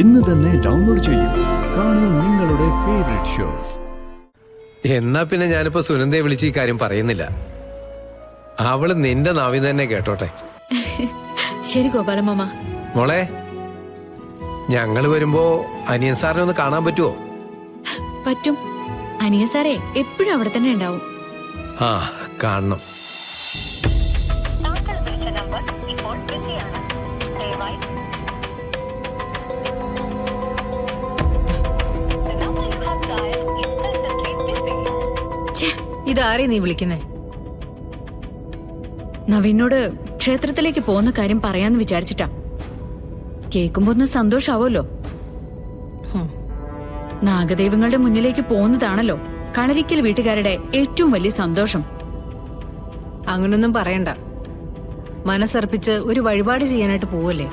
ഇന്ന് തന്നെ ഡൗൺലോഡ് ചെയ്യൂ. കാണൂ നിങ്ങളുടെ ഫേവറേറ്റ് ഷോസ്. എന്നാ പിന്നെ ഞാനിപ്പോ സുനന്ദയെ വിളിച്ച് ഈ കാര്യം പറയുന്നില്ല. അവള് നിന്റെ നാവിൽ തന്നെ കേട്ടോട്ടെ. ശരി ഗോപാലമാമ. മോളെ, ഞങ്ങൾ വരുമ്പോ അനിയൻ സാറിനെ ഒന്ന് കാണാൻ പറ്റുമോ? പറ്റും. അനിയ സാറേ എപ്പോഴും അവിടെ തന്നെ ഉണ്ടാവും. ആ, കാണണം. ഇതാരെ നീ വിളിക്കുന്നേ? നവീനോട് ക്ഷേത്രത്തിലേക്ക് പോകുന്ന കാര്യം പറയാന്ന് വിചാരിച്ചിട്ടാ. കേൾക്കുമ്പോ ഒന്ന് സന്തോഷാവല്ലോ. നാഗദൈവങ്ങളുടെ മുന്നിലേക്ക് പോകുന്നതാണല്ലോ കളരിക്കൽ വീട്ടുകാരുടെ ഏറ്റവും വലിയ സന്തോഷം. അങ്ങനൊന്നും പറയണ്ട. മനസ്സർപ്പിച്ച് ഒരു വഴിപാട് ചെയ്യാനായിട്ട് പോവല്ലേ.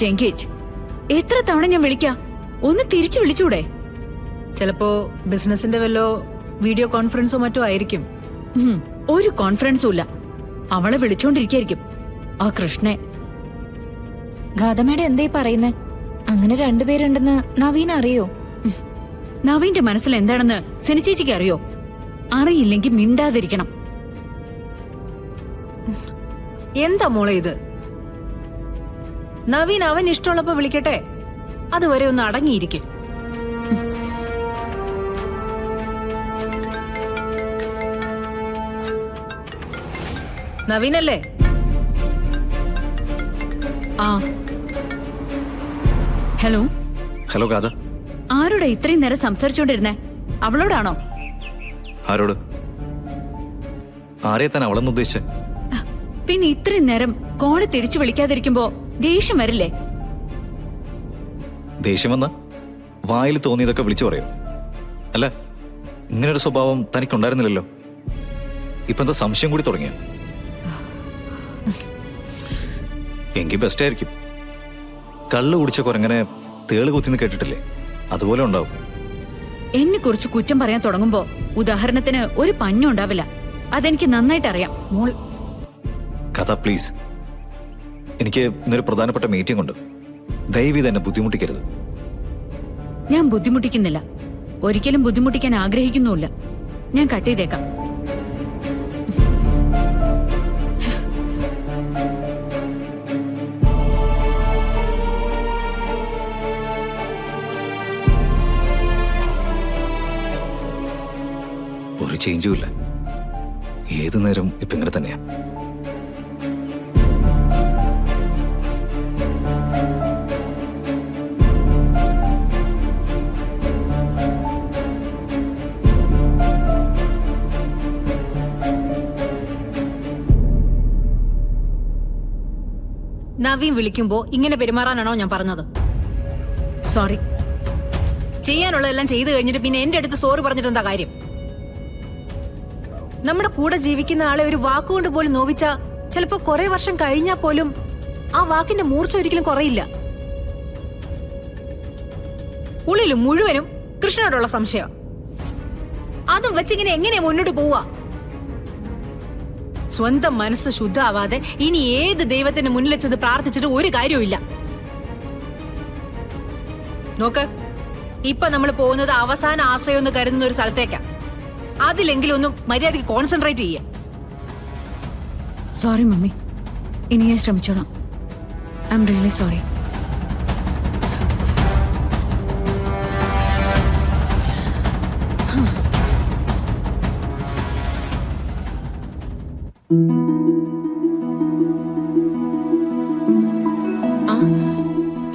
എൻഗേജ്. എത്ര തവണ ഞാൻ വിളിക്കാം? ഒന്ന് തിരിച്ചു വിളിച്ചൂടെ? ചിലപ്പോ ബിസിനസിന്റെ വല്ലോ വീഡിയോ കോൺഫറൻസോ മറ്റോ ആയിരിക്കും. ഒരു കോൺഫറൻസും ഇല്ല. അവളെ വിളിച്ചോണ്ടിരിക്കായിരിക്കും ആ കൃഷ്ണേ. ഗാതമ്മയുടെ എന്തായി പറയുന്നേ? അങ്ങനെ രണ്ടുപേരുണ്ടെന്ന് നവീൻ അറിയോ? നവീന്റെ മനസ്സിൽ എന്താണെന്ന് സെനിച്ചേച്ചിക്ക് അറിയോ? അറിയില്ലെങ്കിൽ മിണ്ടാതിരിക്കണം. എന്താ മോളെ ഇത്? നവീൻ അവൻ ഇഷ്ടമുള്ളപ്പോ വിളിക്കട്ടെ. അതുവരെ ഒന്ന് അടങ്ങിയിരിക്കും. നവീനല്ലേ? ആ, ഹലോ. ഹലോ ഗാഥ. ആരോടാ ഇത്രയും നേരം സംസാരിച്ചോണ്ടിരുന്നേ? അവളോടാണോ? ആരോട്? ആരെത്താൻ അവളെന്ന് ഉദ്ദേശിച്ചേ? പിന്നെ ഇത്രയും നേരം കോള് തിരിച്ചു വിളിക്കാതിരിക്കുമ്പോ ദേഷ്യം വരില്ലേ? ദേഷ്യം വന്ന വായിൽ തോന്നിയതൊക്കെ വിളിച്ചു പറയോ? അല്ല, ഇങ്ങനൊരു സ്വഭാവം തനിക്കുണ്ടായിരുന്നില്ലല്ലോ. ഇപ്പൊ എന്താ സംശയം കൂടി തുടങ്ങിയ? എങ്കിൽ ബെസ്റ്റ് ആയിരിക്കും. കള്ളു കുടിച്ച കുരങ്ങനെ തേള് കുത്തിന്ന് കേട്ടിട്ടില്ലേ? അതുപോലെ ഉണ്ടാവും. എന്നെ കുറിച്ച് കുറ്റം പറയാൻ തുടങ്ങുമ്പോ ഉദാഹരണത്തിന് ഒരു പഞ്ഞും ഉണ്ടാവില്ല. അതെനിക്ക് നന്നായിട്ട് അറിയാം. മോൾ കഥ പ്ലീസ്. എനിക്ക് ഇന്നൊരു പ്രധാനപ്പെട്ട മീറ്റിംഗ് ഉണ്ട്. ദയവീത് എന്നെ ബുദ്ധിമുട്ടിക്കരുത്. ഞാൻ ബുദ്ധിമുട്ടിക്കുന്നില്ല. ഒരിക്കലും ബുദ്ധിമുട്ടിക്കാൻ ആഗ്രഹിക്കുന്നുമില്ല. ഞാൻ കട്ട് ചെയ്തേക്കാം. ഒരു ചേഞ്ചും ഇല്ല. ഏതു നേരം ഇപ്പൊ ഇങ്ങനെ തന്നെയാ. നവീൻ വിളിക്കുമ്പോ ഇങ്ങനെ പെരുമാറാനാണോ ഞാൻ പറഞ്ഞത്? സോറി. ചെയ്യാനുള്ളതെല്ലാം ചെയ്തു കഴിഞ്ഞിട്ട് പിന്നെ എന്റെ അടുത്ത് സോറി പറഞ്ഞിട്ട് എന്താ കാര്യം? നമ്മുടെ കൂടെ ജീവിക്കുന്ന ആളെ ഒരു വാക്കുകൊണ്ട് പോലും നോവിച്ച ചിലപ്പോ കുറെ വർഷം കഴിഞ്ഞാൽ പോലും ആ വാക്കിന്റെ മൂർച്ച ഒരിക്കലും കുറയില്ല. ഉള്ളിലും മുഴുവനും കൃഷ്ണനോടുള്ള സംശയം. അതും വെച്ചിങ്ങനെ എങ്ങനെയാ മുന്നോട്ട് പോവാ? സ്വന്തം മനസ്സ് ശുദ്ധമാവാതെ ഇനി ഏത് ദൈവത്തിന് മുന്നിൽ ചെന്ന് പ്രാർത്ഥിച്ചിട്ട് ഒരു കാര്യവുമില്ല. നോക്ക്, ഇപ്പൊ നമ്മൾ പോകുന്നത് അവസാന ആശ്രയം എന്ന് കരുതുന്ന ഒരു സ്ഥലത്തേക്കാ. അതിലെങ്കിലും ഒന്നും മര്യാദയ്ക്ക് കോൺസെൻട്രേറ്റ് ചെയ്യാം. Sorry mummy. ഇനി ഞാൻ ശ്രമിച്ചോളാം. I am really sorry.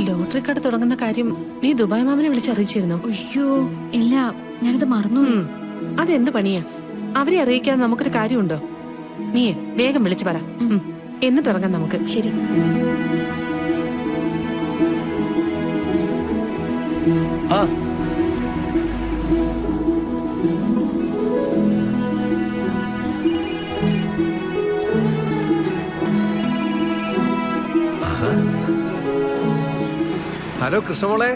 Lottery കട തുടങ്ങുന്ന കാര്യം നീ ദുബായ് മാമനെ വിളിച്ചറിയിച്ചിരുന്നോ? അയ്യോ ഇല്ല, ഞാനത് മറന്നു. അതെന്ത് പണിയാ? അവരെ അറിയിക്കാതെ നമുക്കൊരു കാര്യമുണ്ടോ? നീ വേഗം വിളിച്ചു പറ. എന്നിട്ട് ഇറങ്ങാം നമുക്ക്. ശരി. ഹലോ കൃഷ്ണമോളെ,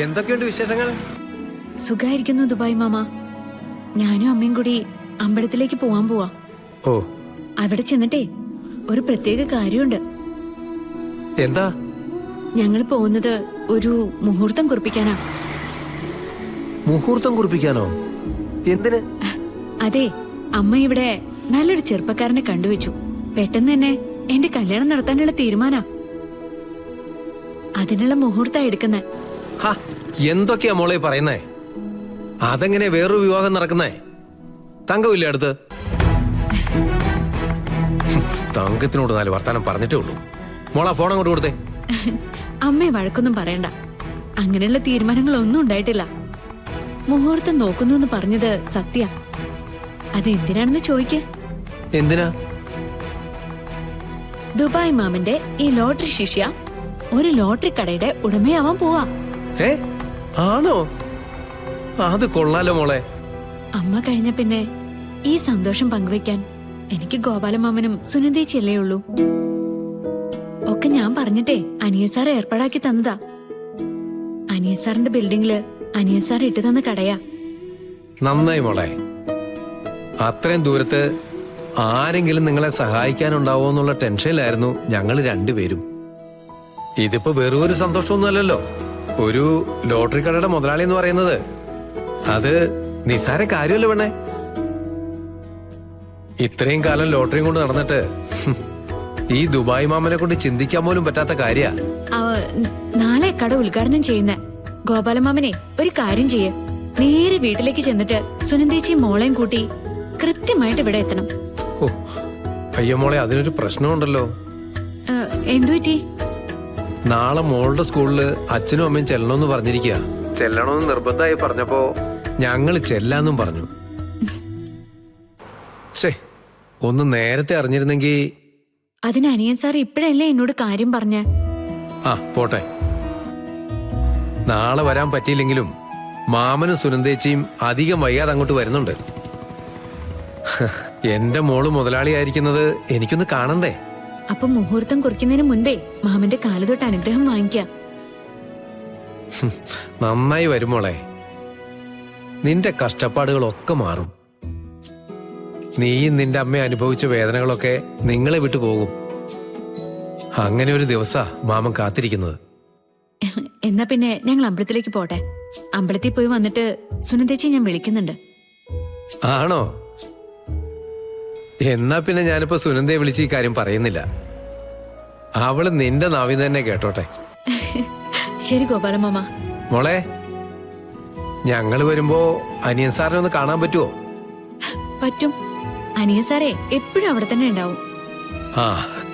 എന്തൊക്കെയുണ്ട് വിശേഷങ്ങൾ? സുഖായിരിക്കുന്നു ദുബായ് മാമ. ഞാനും അമ്മയും കൂടി അമ്പലത്തിലേക്ക് പോവാൻ പോവാ. ഓ അവിടെ ചെന്നിട്ടേ ഒരു പ്രത്യേക കാര്യമുണ്ട്. എന്താ? ഞങ്ങൾ പോകുന്നത് ഒരു മുഹൂർത്തം കുറിപ്പിക്കാനാ. മുഹൂർത്തം കുറിപ്പിക്കാനോ? എന്തിന്? അതെ, അമ്മ ഇവിടെ നല്ലൊരു ചെറുപ്പക്കാരനെ കണ്ടുവച്ചു. പെട്ടെന്ന് തന്നെ എന്റെ കല്യാണം നടത്താനുള്ള തീരുമാനാ. അതിനുള്ള മുഹൂർത്ത എടുക്കുന്നേ. ഹാ, എന്തൊക്കെയാ മോളെ പറയുന്നേ? അതെങ്ങനെ വേറൊരു വിവാഹം നടക്കുന്നേ? തങ്കമില്ലേ അടുത്ത്? തങ്കത്തിനോട് 4 വർത്താനം പറഞ്ഞിട്ടേ ഉള്ളൂ. മോളാ ഫോൺ അങ്ങോട്ട് കൊടുത്തേ. അമ്മയെ വഴക്കൊന്നും പറയണ്ട. അങ്ങനെയുള്ള തീരുമാനങ്ങളൊന്നും ഉണ്ടായിട്ടില്ല. മുഹൂർത്തം നോക്കുന്നു എന്ന് പറഞ്ഞത് സത്യ. അത് എന്തിനാണെന്ന് ചോദിക്ക്. എന്തിനാ? ദുബായ് മാമന്റെ ഈ ലോട്ടറി ശിഷ്യ ഒരു ലോട്ടറി കടയുടെ ഉടമയാവാൻ പോവാ. ഏ ആണോ? അത് കൊള്ളാലോ മോളെ. അമ്മ കഴിഞ്ഞ പിന്നെ ഈ സന്തോഷം പങ്കുവെക്കാൻ എനിക്ക് ഗോപാലമാമനും സുനന്ദേച്ചിയല്ലേ ഉള്ളൂ. ഒക്കെ ഞാൻ പറഞ്ഞിട്ടേ അനിയസാർ ഏർപ്പാടാക്കി തന്നതാ. അനിയസാറിന്റെ ബിൽഡിങ്ങില് അനിയസാർ ഇട്ടു തന്ന കടയാ. നന്നായി മോളെ. അത്രയും ദൂരത്ത് ആരെങ്കിലും നിങ്ങളെ സഹായിക്കാനുണ്ടാവോ എന്നുള്ള ടെൻഷനിലായിരുന്നു ഞങ്ങൾ രണ്ടുപേരും. ഇതിപ്പോ വെറും ഒരു സന്തോഷമൊന്നുമല്ലല്ലോ. ഒരു ലോട്ടറി കടയുടെ മുതലാളി എന്ന് പറയുന്നത് അത് നിസ്സാര കാര്യമല്ല വേണേ. ഇത്രയും കാലം ലോട്ടറിയും കൊണ്ട് നടന്നിട്ട് ഈ ദുബായ് മാമനെ കൊണ്ട് ചിന്തിക്കാൻ പോലും പറ്റാത്ത കാര്യ. നാളെ കട ഉദ്ഘാടനം ചെയ്യുന്ന ഗോപാലമാമനെ ഒരു കാര്യം ചെയ്യ്. നേരെ വീട്ടിലേക്ക് ചെന്നിട്ട് സുനന്ദേച്ചിയും മോളെയും കൂട്ടി കൃത്യമായിട്ട് ഇവിടെ എത്തണം. ഓ അയ്യോ മോളെ, അതിനൊരു പ്രശ്നമുണ്ടല്ലോ. എന്തുപറ്റി? നാളെ മോളുടെ സ്കൂളില് അച്ഛനും അമ്മയും ചെല്ലണമെന്ന് പറഞ്ഞിരിക്കുക. ചെല്ലണമെന്ന് നിർബന്ധമായി പറഞ്ഞപ്പോ ഞങ്ങൾ ചെല്ലാന്നും പറഞ്ഞു. ഛേ, ഒന്ന് നേരത്തെ അറിഞ്ഞിരുന്നെങ്കിൽ. അതിന് അനിയൻ സാർ ഇപ്പഴല്ലേ എന്നോട് കാര്യം പറഞ്ഞ. ആ പോട്ടെ. നാളെ വരാൻ പറ്റിയില്ലെങ്കിലും മാമനും സുനന്ദേച്ചിയും അധികം വൈകാതെ അങ്ങോട്ട് വരുന്നുണ്ട്. എന്റെ മോള് മുതലാളിയായിരിക്കുന്നത് എനിക്കൊന്ന് കാണണ്ടേ? അപ്പൊ മുഹൂർത്തം കുറിക്കുന്നതിന് മുൻപേ മാമന്റെ കാലുതൊട്ട് അനുഗ്രഹം വാങ്ങിക്കാം. നന്നായി വരുമോളെ. നിന്റെ കഷ്ടപ്പാടുകളൊക്കെ മാറും. നീയും നിന്റെ അമ്മ അനുഭവിച്ച വേദനകളൊക്കെ നിങ്ങളെ വിട്ടു പോകും. അങ്ങനെ ഒരു ദിവസാ മാമൻ കാത്തിരിക്കുന്നത്. എന്നാ പിന്നെ ഞങ്ങൾ അമ്പലത്തിലേക്ക് പോട്ടെ. അമ്പലത്തിൽ പോയി വന്നിട്ട് സുനന്ദേച്ചി ഞാൻ വിളിക്കുന്നുണ്ട്. ആണോ? എന്നാ പിന്നെ ഞാനിപ്പോ സുനന്ദയെ വിളിച്ച് ഈ കാര്യം പറയുന്നില്ല. അവള് നിന്റെ നാവിൽ തന്നെ കേട്ടോട്ടെ. ശരി ഗോപാലമാമ. മോളെ, ഞങ്ങള് വരുമ്പോ അനിയൻ സാറിനെ ഒന്ന് കാണാൻ പറ്റുമോ? പറ്റും. അനിയൻ സാറേ എപ്പോഴും അവിടെ തന്നെ ഉണ്ടാവും. ആ,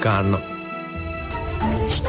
കാണണം. കൃഷ്ണ